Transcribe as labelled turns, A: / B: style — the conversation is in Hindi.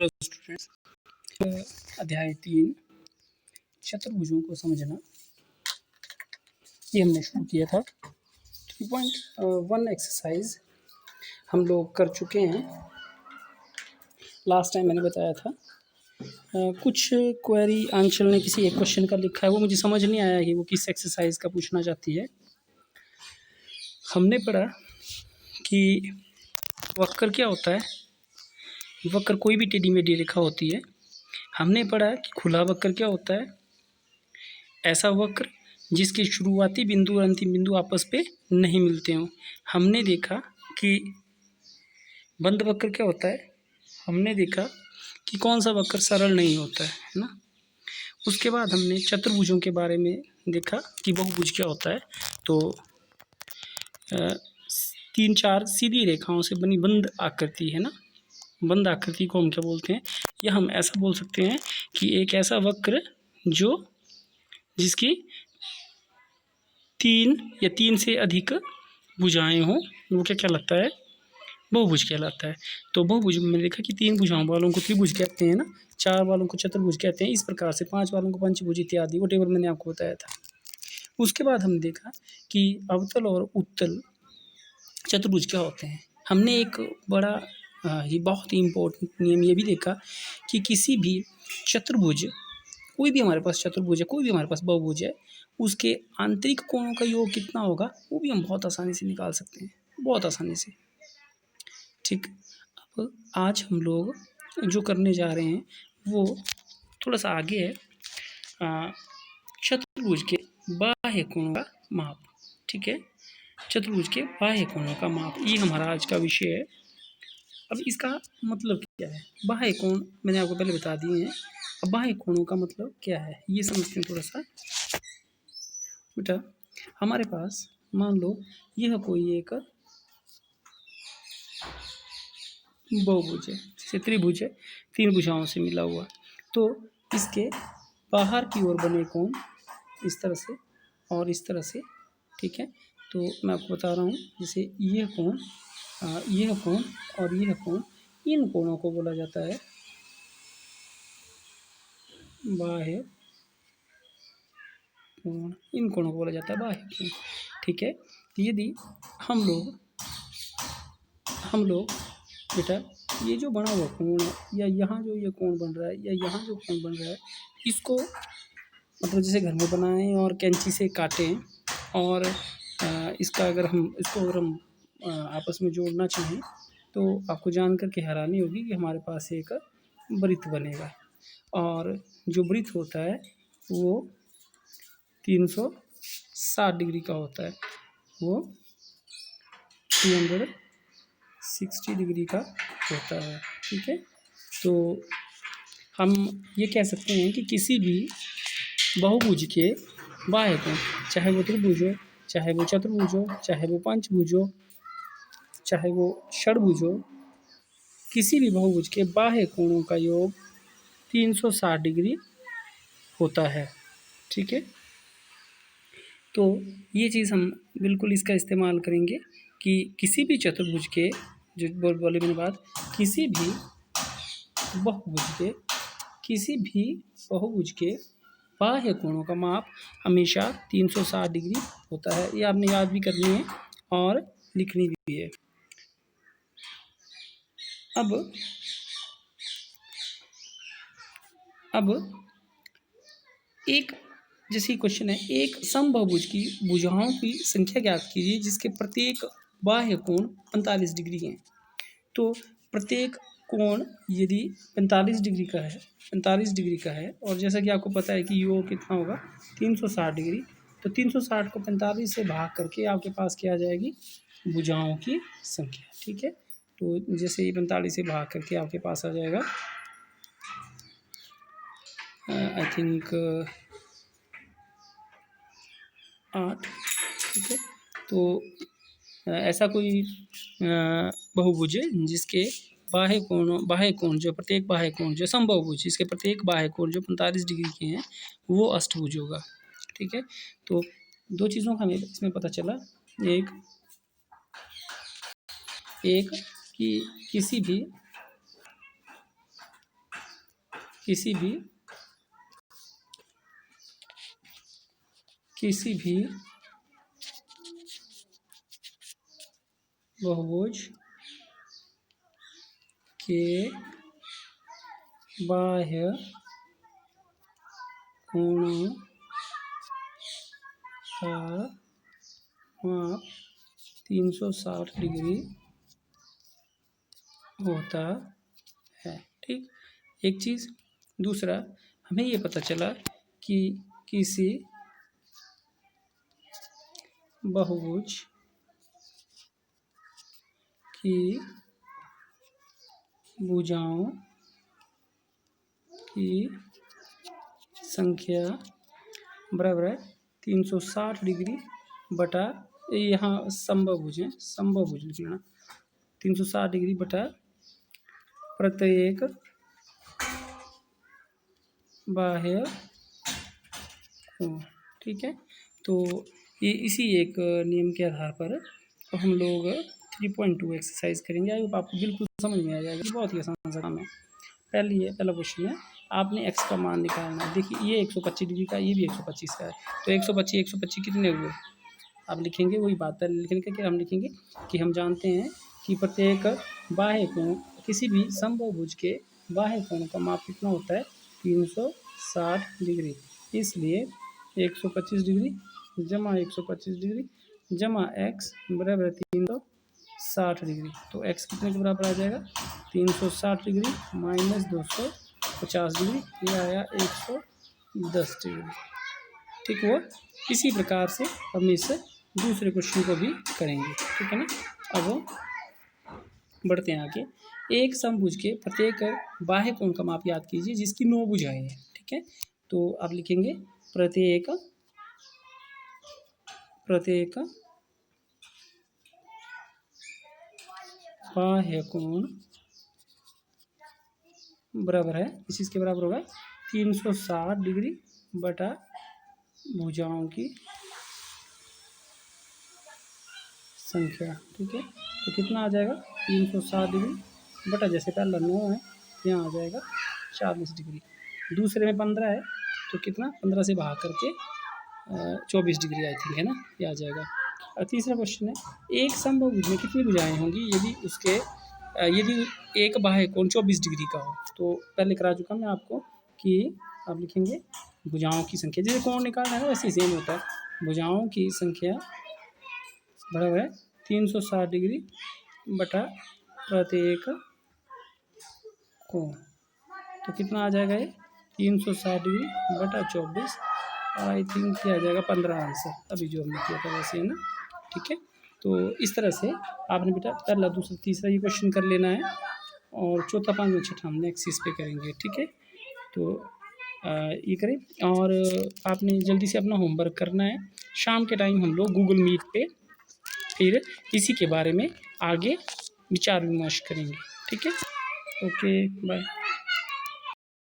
A: स्टूडेंट्स, अध्याय 3 चतुर्भुजों को समझना ये हमने शुरू किया था। 3.1 एक्सरसाइज हम लोग कर चुके हैं। लास्ट टाइम मैंने बताया था कुछ क्वेरी आंचल ने किसी एक क्वेश्चन का लिखा है, वो मुझे समझ नहीं आया कि वो किस एक्सरसाइज का पूछना चाहती है। हमने पढ़ा कि वक्र क्या होता है। वक्र कोई भी टेढ़ी मेढ़ी रेखा होती है। हमने पढ़ा कि खुला वक्र क्या होता है, ऐसा वक्र जिसके शुरुआती बिंदु और अंतिम बिंदु आपस पे नहीं मिलते हों। हमने देखा कि बंद वक्र क्या होता है, हमने देखा कि कौन सा वक्र सरल नहीं होता है ना। उसके बाद हमने चतुर्भुजों के बारे में देखा कि बहुभुज क्या होता है। तो 3-4 सीधी रेखाओं से बनी बंद आकृति है ना, बंद आकृति को हम क्या बोलते हैं, या हम ऐसा बोल सकते हैं कि एक ऐसा वक्र जो जिसकी 3 या 3 से अधिक भुजाएं हों, वो क्या कहलाता है, बहुभुज कहलाता है। तो बहुभुज में देखा कि 3 भुजाओं वालों को त्रिभुज कहते हैं ना, 4 वालों को चतुर्भुज कहते हैं, इस प्रकार से 5 वालों को पंचभुज इत्यादि, वो टेबल मैंने आपको बताया था। उसके बाद हमने देखा कि अवतल और उत्तल चतुर्भुज क्या होते हैं। हमने एक बड़ा ये बहुत ही इम्पोर्टेंट नियम ये भी देखा कि किसी भी चतुर्भुज, कोई भी हमारे पास चतुर्भुज है, कोई भी हमारे पास बहुभुज है, उसके आंतरिक कोणों का योग कितना होगा वो भी हम बहुत आसानी से निकाल सकते हैं, बहुत आसानी से। ठीक, अब आज हम लोग जो करने जा रहे हैं वो थोड़ा सा आगे है, चतुर्भुज के बाह्य कोणों का माप। ठीक है, चतुर्भुज के बाह्य कोणों का माप, ये हमारा आज का विषय है। अब इसका मतलब क्या है, बाह्य कोण मैंने आपको पहले बता दिए हैं। अब बाह्य कोणों का मतलब क्या है ये समझते हैं थोड़ा सा। बेटा हमारे पास मान लो यह कोई एक बहुभुज है, जैसे त्रिभुज है, 3 भुजाओं से मिला हुआ, तो इसके बाहर की ओर बने कोण इस तरह से और इस तरह से। ठीक है, तो मैं आपको बता रहा हूँ, जैसे यह कोण और यह कोण, इन कोणों को बोला जाता है बाह्य कोण, इन कोणों को बोला जाता है बाह्य कोण। ठीक है, यदि हम लोग बेटा ये जो बना हुआ कोण है, या यहाँ जो ये कोण बन रहा है, या यहाँ जो कोण बन रहा है, इसको मतलब जैसे घर में बनाएं और कैंची से काटें, और इसका अगर हम आपस में जोड़ना चाहें तो आपको जान कर के हैरानी होगी कि हमारे पास एक वृत्त बनेगा, और जो वृत्त होता है वो 360 डिग्री का होता है, वो 360 डिग्री का होता है। ठीक है, तो हम ये कह सकते हैं कि किसी भी बहुभुज के बाह्य कोण, चाहे वो त्रिभुज हो, चाहे वो चतुर्भुज हो, चाहे वो पंचभुज हो, चाहे वो षडभुज हो, किसी भी बहुभुज के बाह्य कोणों का योग 360 डिग्री होता है। ठीक है, तो ये चीज़ हम बिल्कुल इसका इस्तेमाल करेंगे कि किसी भी चतुर्भुज के, जो बोले मैंने बात, किसी भी बहुभुज के बाह्य कोणों का माप हमेशा 360 डिग्री होता है। ये आपने याद भी करनी है और लिखनी भी है। अब एक जैसे क्वेश्चन है, एक समबाहुभुज की भुजाओं की संख्या ज्ञात कीजिए जिसके प्रत्येक बाह्य कोण 45 डिग्री हैं। तो प्रत्येक कोण यदि 45 डिग्री का है, और जैसा कि आपको पता है कि योग कितना होगा 360 डिग्री, तो 360 को 45 से भाग करके आपके पास क्या आ जाएगी, भुजाओं की संख्या। ठीक है, तो जैसे ये 45 से भाग करके आपके पास आ जाएगा आई थिंक 8। ठीक है, तो ऐसा कोई बहुभुज है जिसके बाह्य कोण जो प्रत्येक बाह्य कोण जो समबाहुभुज, इसके प्रत्येक बाह्य कोण जो 45 डिग्री के हैं, वो अष्टभुज होगा। ठीक है, तो 2 चीज़ों का हमें इसमें पता चला, एक कि किसी भी किसी भी बहुभुज के बाह्य कोणों का माप 360 डिग्री होता है। ठीक, एक चीज़। दूसरा, हमें ये पता चला कि किसी बहुभुज की भुजाओं की संख्या बराबर है 360 डिग्री बटा, यहाँ समबाहुभुज है, समबाहुभुज लिख लेना, 360 डिग्री बटा प्रत्येक बाह्य कोण। ठीक है, तो ये इसी एक नियम के आधार पर हम लोग 3.2 एक्सरसाइज करेंगे। आई होप आपको बिल्कुल समझ में आ जाएगा। बहुत ही आसान सा काम है। पहला क्वेश्चन है, आपने x का मान निकालना है। देखिए ये 125 डिग्री का, ये भी 125 का है, तो 125 कितने हुए आप लिखेंगे, वही बात है लिखने का। क्या हम लिखेंगे कि हम जानते हैं कि प्रत्येक बाह्य कोण, किसी भी समबाहुभुज के बाह्य कोण का माप कितना होता है 360 डिग्री। इसलिए 125 डिग्री जमा 125 डिग्री जमा x बराबर 360 डिग्री। तो x कितने के बराबर आ जाएगा 360 डिग्री माइनस 250 डिग्री, ये आया 110 डिग्री। ठीक हुआ। इसी प्रकार से हम इस दूसरे क्वेश्चन को भी करेंगे। ठीक है ना। अब बढ़ते हैं आगे। एक समभुज के प्रत्येक बाह्य कोण का माप याद कीजिए जिसकी 9 भुजाएं हैं। ठीक है, तो आप लिखेंगे प्रत्येक बाह्य कोण बराबर है, इस चीज़ के बराबर होगा 360 डिग्री बटा भुजाओं की संख्या। ठीक है, तो कितना आ जाएगा 360 डिग्री बटा, जैसे पहला 9 है तो यहाँ आ जाएगा 40 डिग्री। दूसरे में 15 है तो कितना 15 से भाग करके 24 डिग्री आई थिंक है ना, ये आ जाएगा। और तीसरा क्वेश्चन है, एक समबाहुभुज में कितनी भुजाएं होंगी यदि एक बाह्य कोण 24 डिग्री का हो। तो पहले करा चुका मैं आपको कि आप लिखेंगे भुजाओं की संख्या, जैसे कोण निकालना है ना वैसे सेम होता है। भुजाओं की संख्या बराबर है 360 डिग्री बटा प्रत्येक कोण। तो कितना आ जाएगा ये 360 डिग्री बटा 24, और आई थिंक क्या आ जाएगा 15 आंसर, अभी जो हमने किया था वैसे है ना। ठीक है, तो इस तरह से आपने बेटा पहला दूसरा तीसरा ये क्वेश्चन कर लेना है, और चौथा पाँचवा छठा हम नेक्स्ट इस पे करेंगे। ठीक है, तो ये करें, और आपने जल्दी से अपना होमवर्क करना है। शाम के टाइम हम लोग गूगल मीट पे फिर इसी के बारे में आगे विचार विमर्श करेंगे। ठीक है, ओके बाय।